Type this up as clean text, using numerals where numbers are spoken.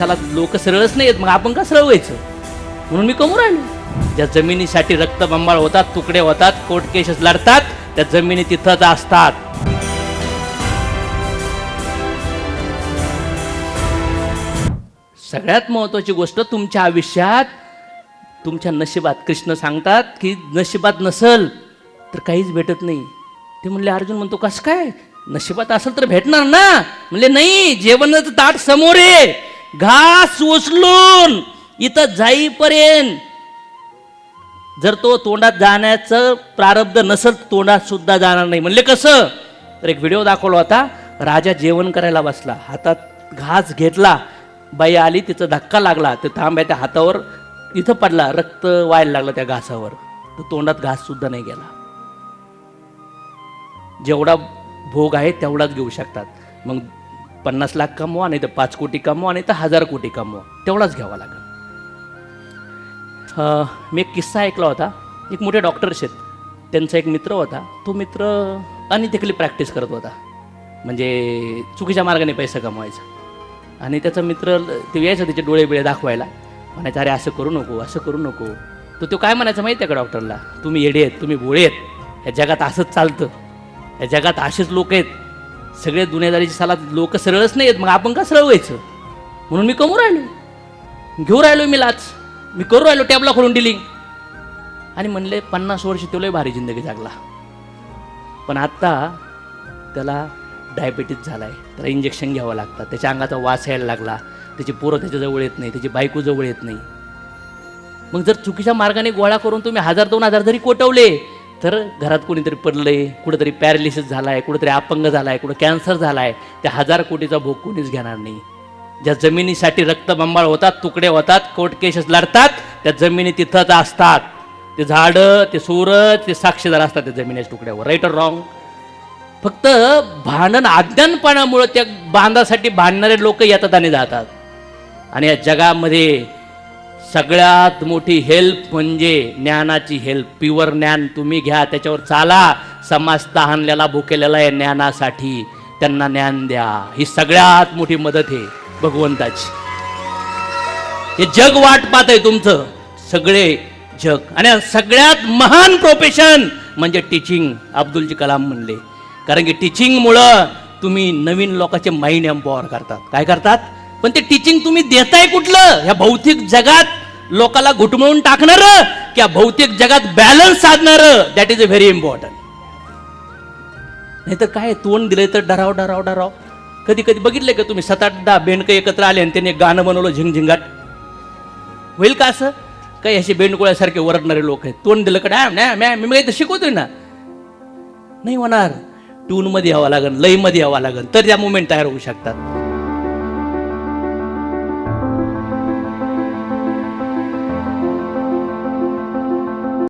त्याला लोक सरळच नाही येत, मग आपण का सरळ व्हायचं? म्हणून मी कमवून राहिलो. ज्या जमिनीसाठी रक्तबंबाळ होतात, तुकडे होतात, कोर्ट केसेस लढतात, त्या जमिनी तिथंच असतात. सगळ्यात महत्वाची गोष्ट तुमच्या आयुष्यात, तुमच्या नशिबात, कृष्ण सांगतात की नशिबात नसल तर काहीच भेटत नाही. ते म्हणले, अर्जुन म्हणतो कसं काय? नशिबात असेल तर भेटणार ना. म्हणले नाही, जेवणाचं ताट समोर आहे, घास उचलून इथं जाईपर्यंत जर तो तोंडात जाण्याचं प्रारब्ध नसल, तोंडात सुद्धा जाणार नाही. म्हणले कसं? तर एक व्हिडिओ दाखवला होता. राजा जेवण करायला बसला, हातात घास घेतला, बाई आली, तिचा धक्का लागला, तर तांब्या त्या हातावर इथं पडला, रक्त व्हायला लागलं त्या घासावर, तर तोंडात घास सुद्धा नाही गेला. जेवढा भोग आहे तेवढाच घेऊ शकतात. मग 50 लाख कमवा, नाही तर 5 कोटी कमवा, नाही तर 1000 कोटी कमवा, तेवढाच घ्यावा लागेल. मी एक किस्सा ऐकला होता. एक मोठे डॉक्टर्स आहेत, त्यांचा एक मित्र होता. तो मित्र अनइथिकली प्रॅक्टिस करत होता, म्हणजे चुकीच्या मार्गाने पैसा कमवायचा. आणि त्याचा मित्र ते यायचा त्याचे डोळे बिळे दाखवायला, म्हणायचं अरे असं करू नको, असं करू नको. तर तो काय म्हणायचं माहिती आहे का डॉक्टरला? तुम्ही येडे आहेत, तुम्ही भोळे आहेत, या जगात असंच चालतं, या जगात असेच लोक आहेत, सगळे दुनियादारीची साला लोक सरळच नाही येत, मग आपण का सरळ व्हायचं? म्हणून मी कमवून राहिलो, घेऊन राहिलो मी लाच, मी करू राहिलो टॅबला खोलून डिलिंग. आणि म्हणले 50 वर्ष तो लय भारी जिंदगी जगला, पण आत्ता त्याला डायबिटीज झाला आहे, त्याला इंजेक्शन घ्यावं लागतं, त्याच्या अंगाचा वास यायला लागला, त्याची पोरं त्याच्याजवळ येत नाही, त्याची बायको जवळ येत नाही. मग जर चुकीच्या मार्गाने गोळा करून तुम्ही 1000-2000 जरी कोटवले, तर घरात कोणीतरी पडलंय, कुठंतरी पॅरालिसिस झाला आहे, कुठंतरी अपंग झाला आहे, कुठं कॅन्सर झाला आहे, त्या 1000 कोटीचा भोग कोणीच घेणार नाही. ज्या जमिनीसाठी रक्तबंबाळ होतात, तुकडे होतात, कोर्ट केसेस लढतात, त्या जमिनी तिथंच असतात. ते झाडं, ते सूरज, ते साक्षीदार असतात त्या जमिनीच्या तुकड्यावर. राईट और रॉंग? फक्त भांडण अज्ञानपणामुळे त्या बांधासाठी भांडणारे लोक येतात आणि जातात. आणि या जगामध्ये सगळ्यात मोठी हेल्प म्हणजे ज्ञानाची हेल्प. प्युअर ज्ञान तुम्ही घ्या, त्याच्यावर चाला. समाज तहानलेला भुकेलेला आहे ज्ञानासाठी, त्यांना ज्ञान द्या. ही सगळ्यात मोठी मदत आहे भगवंताची. हे जग वाट पाहत आहे तुमचं, सगळे जग. आणि सगळ्यात महान प्रोफेशन म्हणजे टीचिंग. अब्दुल कलाम म्हणले, कारण की टीचिंगमुळं तुम्ही नवीन लोकांचे माइंड एम्पॉवर करतात. काय करतात? पण ते टीचिंग तुम्ही देताय कुठलं? ह्या भौतिक जगात लोकाला घुटमळून टाकणारं, की भौतिक जगात बॅलन्स साधणारं? That is a very important. नाही तर काय, तोंड दिलंय तर डराव डराव डराव. कधी कधी बघितले का तुम्ही 7-8-10 बेंडकं एकत्र आले आणि त्यांनी गाणं बनवलं झिंगझिंगाट? होईल का असं? काही असे बेंडकोळ्यासारखे वरडणारे लोक आहेत. तोंड दिलं का मी तर शिकवतोय ना. नाही होणार. ट्यूनमध्ये यावं लागेल, लयमध्ये यावं लागेल, तर त्या मुवमेंट तयार होऊ शकतात.